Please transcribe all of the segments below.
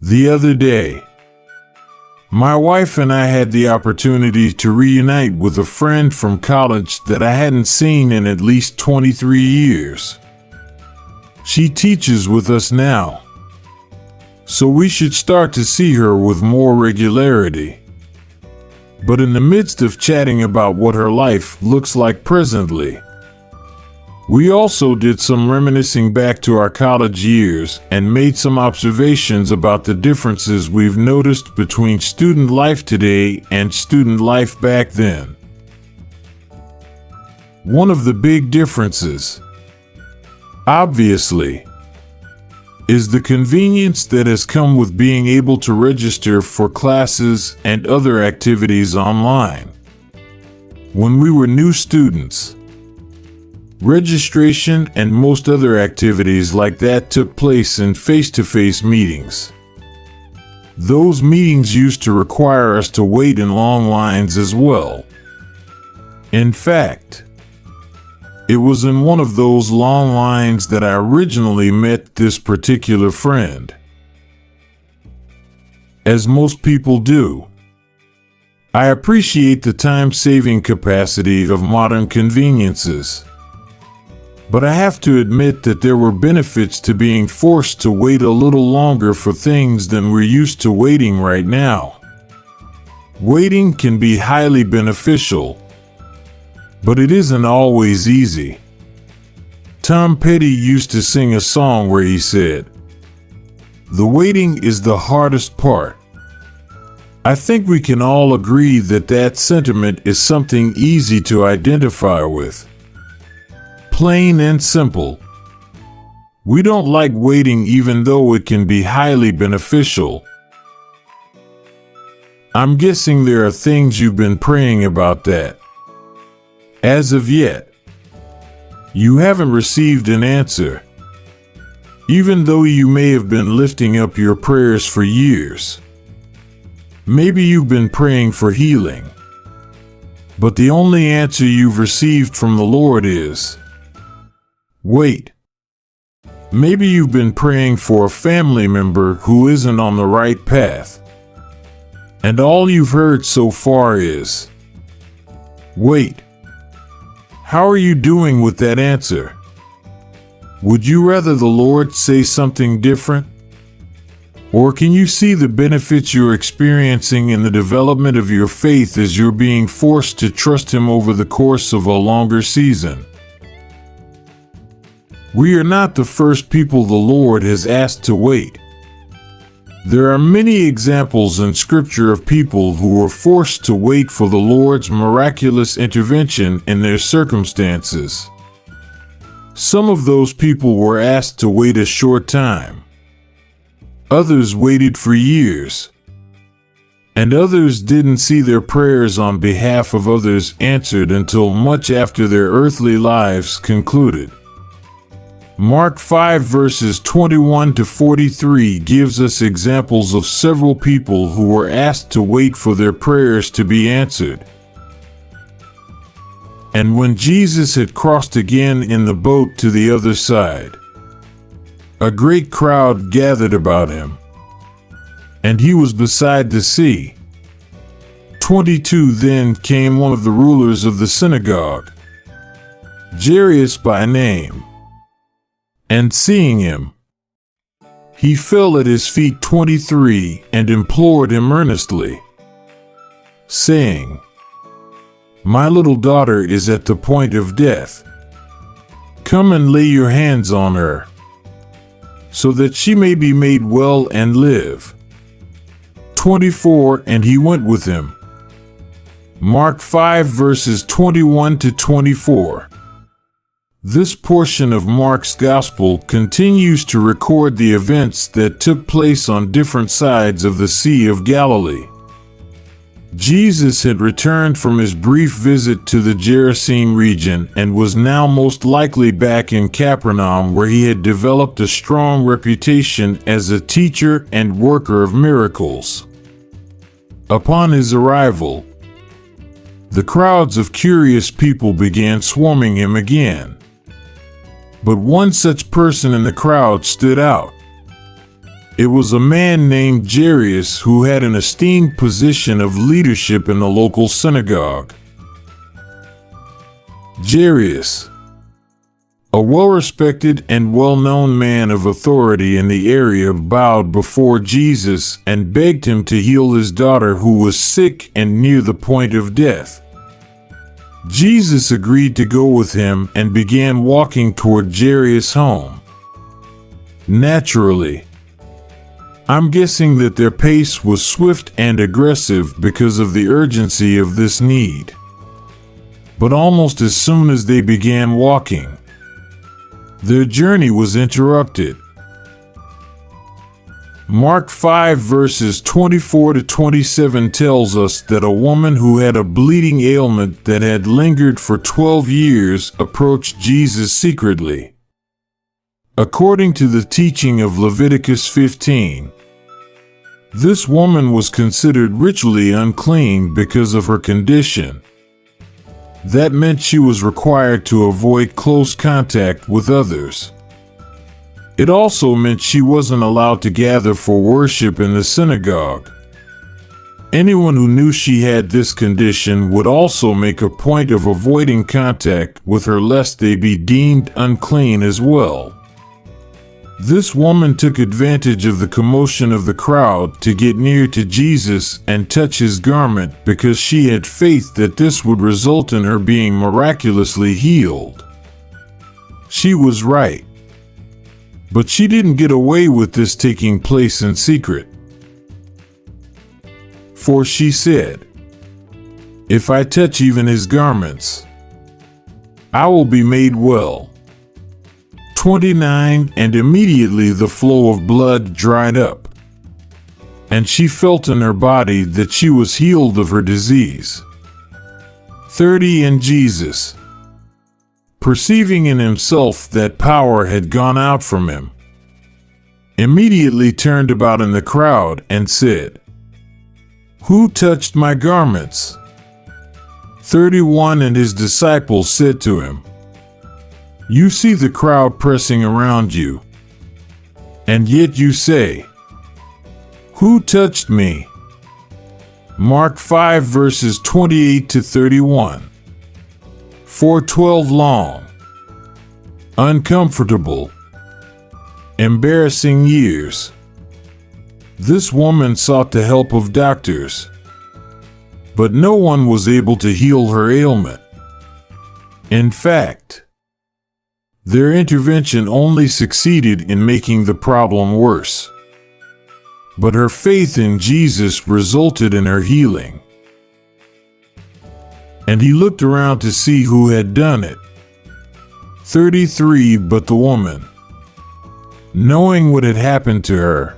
The other day, my wife and I had the opportunity to reunite with a friend from college that I hadn't seen in at least 23 years. She teaches with us now, so we should start to see her with more regularity. But in the midst of chatting about what her life looks like presently, we also did some reminiscing back to our college years and made some observations about the differences we've noticed between student life today and student life back then. One of the big differences, obviously, is the convenience that has come with being able to register for classes and other activities online. When we were new students, registration and most other activities like that took place in face-to-face meetings. Those meetings used to require us to wait in long lines as well. In fact, it was in one of those long lines that I originally met this particular friend. As most people do, I appreciate the time-saving capacity of modern conveniences. But I have to admit that there were benefits to being forced to wait a little longer for things than we're used to waiting right now. Waiting can be highly beneficial, but it isn't always easy. Tom Petty used to sing a song where he said, "The waiting is the hardest part." I think we can all agree that that sentiment is something easy to identify with. Plain and simple. We don't like waiting even though it can be highly beneficial. I'm guessing there are things you've been praying about that, as of yet, you haven't received an answer, even though you may have been lifting up your prayers for years. Maybe you've been praying for healing, but the only answer you've received from the Lord is, wait. Maybe you've been praying for a family member who isn't on the right path, and all you've heard so far is, wait. How are you doing with that answer? Would you rather the Lord say something different? Or can you see the benefits you're experiencing in the development of your faith as you're being forced to trust Him over the course of a longer season? We are not the first people the Lord has asked to wait. There are many examples in Scripture of people who were forced to wait for the Lord's miraculous intervention in their circumstances. Some of those people were asked to wait a short time. Others waited for years. And others didn't see their prayers on behalf of others answered until much after their earthly lives concluded. Mark 5 verses 21 to 43 gives us examples of several people who were asked to wait for their prayers to be answered. And when Jesus had crossed again in the boat to the other side, a great crowd gathered about him, and he was beside the sea. 22 Then came one of the rulers of the synagogue, Jairus by name, and seeing him, he fell at his feet 23 and implored him earnestly, saying, "My little daughter is at the point of death. Come and lay your hands on her, so that she may be made well and live." 24 And he went with him. Mark 5 verses 21 to 24. This portion of Mark's Gospel continues to record the events that took place on different sides of the Sea of Galilee. Jesus had returned from his brief visit to the Gerasene region and was now most likely back in Capernaum, where he had developed a strong reputation as a teacher and worker of miracles. Upon his arrival, the crowds of curious people began swarming him again. But one such person in the crowd stood out. It was a man named Jairus who had an esteemed position of leadership in the local synagogue. Jairus, a well-respected and well-known man of authority in the area, bowed before Jesus and begged him to heal his daughter who was sick and near the point of death. Jesus agreed to go with him and began walking toward Jairus' home. Naturally, I'm guessing that their pace was swift and aggressive because of the urgency of this need. But almost as soon as they began walking, their journey was interrupted. Mark 5 verses 24 to 27 tells us that a woman who had a bleeding ailment that had lingered for 12 years approached Jesus secretly. According to the teaching of Leviticus 15, this woman was considered ritually unclean because of her condition. That meant she was required to avoid close contact with others. It also meant she wasn't allowed to gather for worship in the synagogue. Anyone who knew she had this condition would also make a point of avoiding contact with her lest they be deemed unclean as well. This woman took advantage of the commotion of the crowd to get near to Jesus and touch his garment because she had faith that this would result in her being miraculously healed. She was right. But she didn't get away with this taking place in secret. For she said, "If I touch even his garments, I will be made well." 29 And immediately the flow of blood dried up, and she felt in her body that she was healed of her disease. 30 And Jesus, perceiving in himself that power had gone out from him, immediately turned about in the crowd and said, "Who touched my garments?" 31 And his disciples said to him, "You see the crowd pressing around you, and yet you say, 'Who touched me?'" Mark 5 verses 28 to 31. For 12 long, uncomfortable, embarrassing years, this woman sought the help of doctors, but no one was able to heal her ailment. In fact, their intervention only succeeded in making the problem worse. But her faith in Jesus resulted in her healing. And he looked around to see who had done it. 33 But the woman, knowing what had happened to her,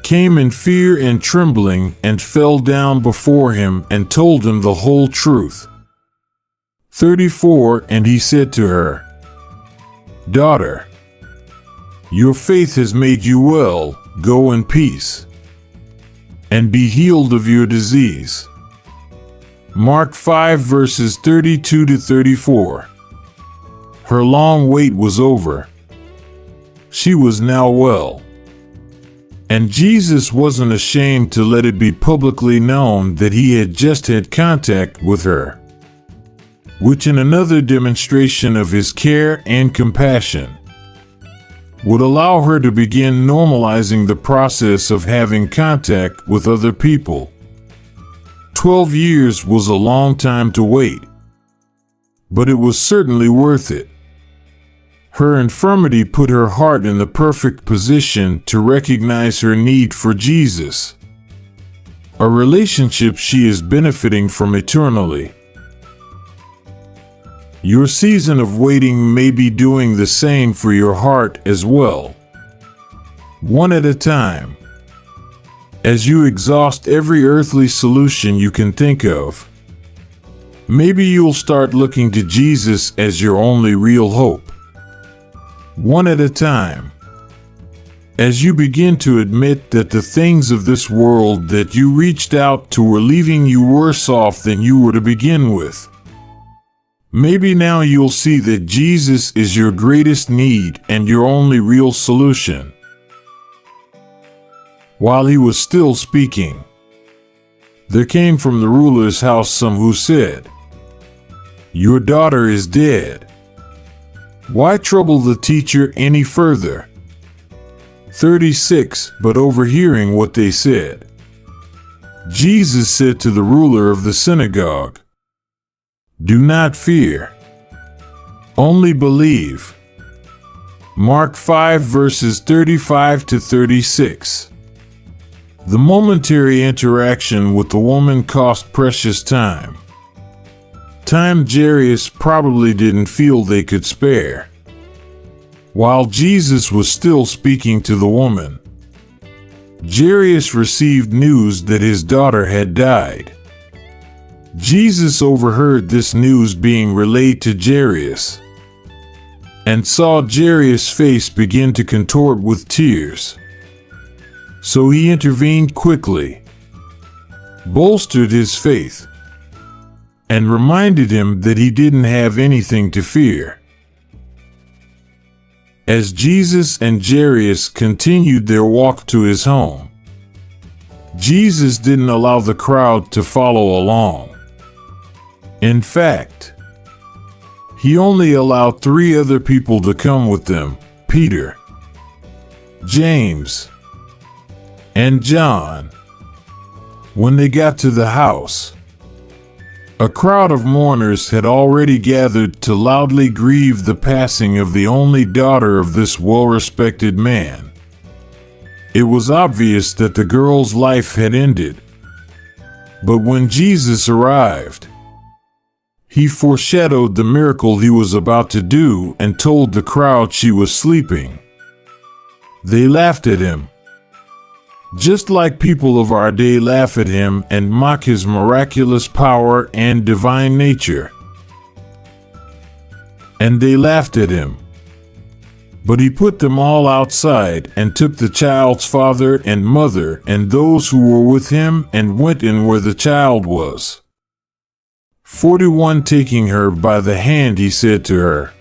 came in fear and trembling and fell down before him and told him the whole truth. 34 And he said to her, "Daughter, your faith has made you well. Go in peace, and be healed of your disease." Mark 5 verses 32 to 34. Her long wait was over. She was now well. And Jesus wasn't ashamed to let it be publicly known that he had just had contact with her, which in another demonstration of his care and compassion would allow her to begin normalizing the process of having contact with other people. 12 years was a long time to wait, but it was certainly worth it. Her infirmity put her heart in the perfect position to recognize her need for Jesus, a relationship she is benefiting from eternally. Your season of waiting may be doing the same for your heart as well. One at a time. As you exhaust every earthly solution you can think of, maybe you'll start looking to Jesus as your only real hope. One at a time. As you begin to admit that the things of this world that you reached out to were leaving you worse off than you were to begin with. Maybe now you'll see that Jesus is your greatest need and your only real solution. While he was still speaking, there came from the ruler's house some who said, "Your daughter is dead. Why trouble the teacher any further?" 36. But overhearing what they said, Jesus said to the ruler of the synagogue, "Do not fear. Only believe." Mark 5 verses 35 to 36. The momentary interaction with the woman cost precious time. Time Jairus probably didn't feel they could spare. While Jesus was still speaking to the woman, Jairus received news that his daughter had died. Jesus overheard this news being relayed to Jairus and saw Jairus' face begin to contort with tears. So he intervened quickly, bolstered his faith, and reminded him that he didn't have anything to fear. As Jesus and Jairus continued their walk to his home, Jesus didn't allow the crowd to follow along. In fact, he only allowed 3 other people to come with them: Peter, James, and John. When they got to the house, a crowd of mourners had already gathered to loudly grieve the passing of the only daughter of this well-respected man. It was obvious that the girl's life had ended. But when Jesus arrived, he foreshadowed the miracle he was about to do and told the crowd she was sleeping. They laughed at him, just like people of our day laugh at him and mock his miraculous power and divine nature. And they laughed at him. But he put them all outside and took the child's father and mother and those who were with him and went in where the child was. 41. Taking her by the hand, he said to her,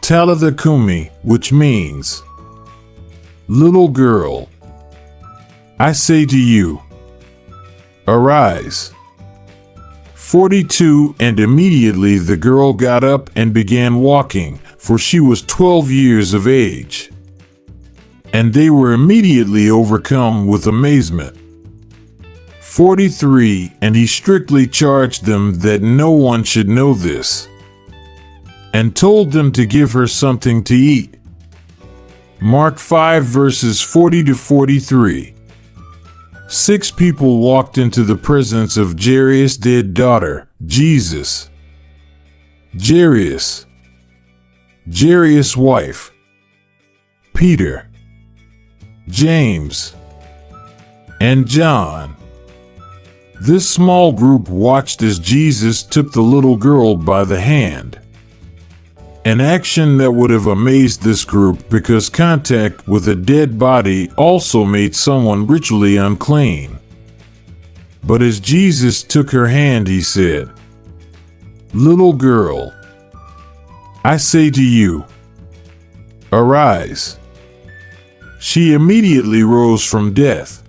"Talitha cumi," which means, "Little girl, I say to you, arise." 42. And immediately the girl got up and began walking, for she was 12 years of age. And they were immediately overcome with amazement. 43. And he strictly charged them that no one should know this, and told them to give her something to eat. Mark 5 verses 40 to 43. 6 people walked into the presence of Jairus' dead daughter, Jesus. Jairus, Jairus' wife, Peter, James, and John. This small group watched as Jesus took the little girl by the hand. An action that would have amazed this group because contact with a dead body also made someone ritually unclean. But as Jesus took her hand, he said, "Little girl, I say to you, arise." She immediately rose from death,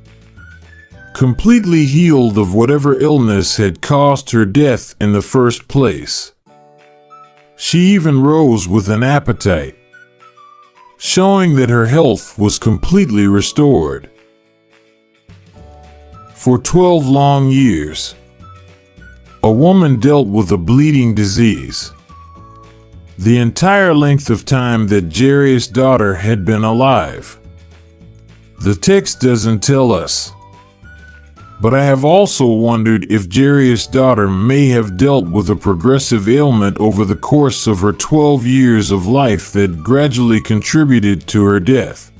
completely healed of whatever illness had caused her death in the first place. She even rose with an appetite, showing that her health was completely restored. For 12 long years, a woman dealt with a bleeding disease. The entire length of time that Jairus' daughter had been alive. The text doesn't tell us. But I have also wondered if Jairus' daughter may have dealt with a progressive ailment over the course of her 12 years of life that gradually contributed to her death.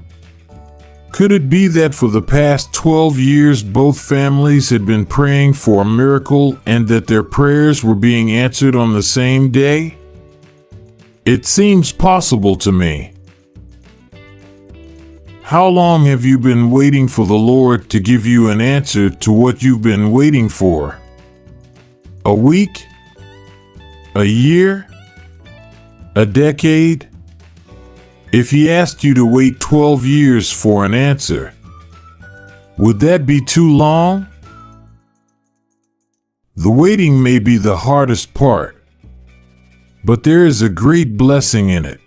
Could it be that for the past 12 years both families had been praying for a miracle and that their prayers were being answered on the same day? It seems possible to me. How long have you been waiting for the Lord to give you an answer to what you've been waiting for? A week? A year? A decade? If He asked you to wait 12 years for an answer, Would that be too long? The waiting may be the hardest part, but there is a great blessing in it.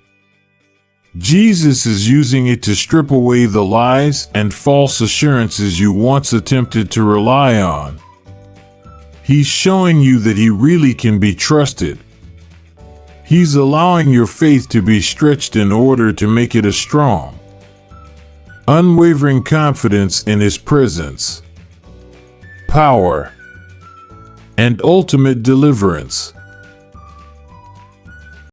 Jesus is using it to strip away the lies and false assurances you once attempted to rely on. He's showing you that He really can be trusted. He's allowing your faith to be stretched in order to make it a strong, unwavering confidence in His presence, power, and ultimate deliverance.